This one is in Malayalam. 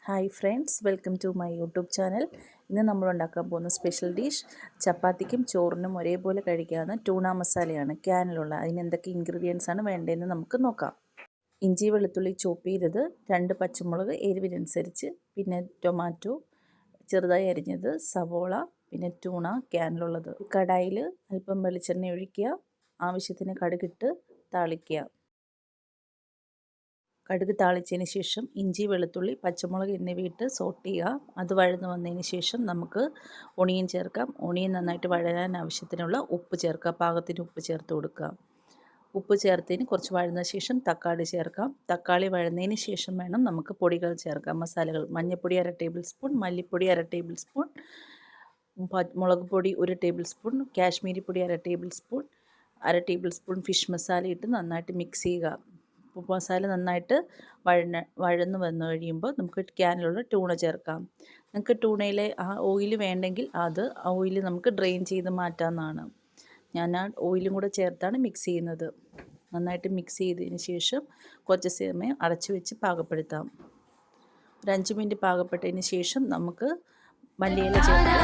Hi friends, welcome to my YouTube channel. ഇന്ന് നമ്മൾ ഉണ്ടാക്കാൻ പോകുന്ന സ്പെഷ്യൽ ഡിഷ് ചപ്പാത്തിക്കും ചോറിനും ഒരേപോലെ കഴിക്കാവുന്ന ടൂണ മസാലയാണ് ക്യാനിലുള്ള. അതിന് എന്തൊക്കെ ഇൻഗ്രീഡിയൻസ് ആണ് വേണ്ടതെന്ന് നമുക്ക് നോക്കാം. ഇഞ്ചി വെളുത്തുള്ളി ചോപ്പ് ചെയ്തത്, 2 പച്ചമുളക് എരിവിനനുസരിച്ച്, പിന്നെ ടൊമാറ്റോ ചെറുതായി അരിഞ്ഞത്, സവോള, പിന്നെ ടൂണ ക്യാനിലുള്ളത്. കടായിൽ അല്പം വെളിച്ചെണ്ണ ഒഴിക്കുക, ആവശ്യത്തിന് കടുകിട്ട് താളിക്കുക. കടുക് താളിച്ചതിന് ശേഷം ഇഞ്ചി വെളുത്തുള്ളി പച്ചമുളക് എന്നിവയിട്ട് സോട്ട് ചെയ്യുക. അത് വഴന്ന് വന്നതിന് ശേഷം നമുക്ക് ഒണിയൻ ചേർക്കാം. ഒണിയൻ നന്നായിട്ട് വഴരാൻ ആവശ്യത്തിനുള്ള ഉപ്പ് ചേർക്കുക. പാകത്തിന് ഉപ്പ് ചേർത്ത് കൊടുക്കുക. ഉപ്പ് ചേർത്തതിന് കുറച്ച് വഴന്ന ശേഷം തക്കാളി ചേർക്കാം. തക്കാളി വഴന്നതിന് ശേഷം വേണം നമുക്ക് പൊടികൾ ചേർക്കാം. മസാലകൾ: മഞ്ഞൾപ്പൊടി 1/2 ടേബിൾ സ്പൂൺ, മല്ലിപ്പൊടി 1/2 ടേബിൾ സ്പൂൺ, മുളക് പൊടി 1 ടേബിൾ സ്പൂൺ, കാശ്മീരി പൊടി 1/2 table spoon, 1/2 table spoon fish masala ഇട്ട് നന്നായിട്ട് മിക്സ് ചെയ്യുക. മസാല നന്നായിട്ട് വഴന്ന് വന്നു കഴിയുമ്പോൾ നമുക്ക് ക്യാനിലുള്ള ടൂണ ചേർക്കാം. നിങ്ങൾക്ക് ടൂണയിലെ ആ ഓയിൽ വേണ്ടെങ്കിൽ ആ ഓയിൽ നമുക്ക് ഡ്രെയിൻ ചെയ്ത് മാറ്റാവുന്നതാണ്. ഞാൻ ആ ഓയിലും കൂടെ ചേർത്താണ് മിക്സ് ചെയ്യുന്നത്. നന്നായിട്ട് മിക്സ് ചെയ്തതിന് ശേഷം കുറച്ച് സമയം അടച്ചു വെച്ച് പാകപ്പെടുത്താം. ഒരു 5 മിനിറ്റ് പാകപ്പെട്ടതിന് ശേഷം നമുക്ക് മല്ലിയില ചേർക്കാം.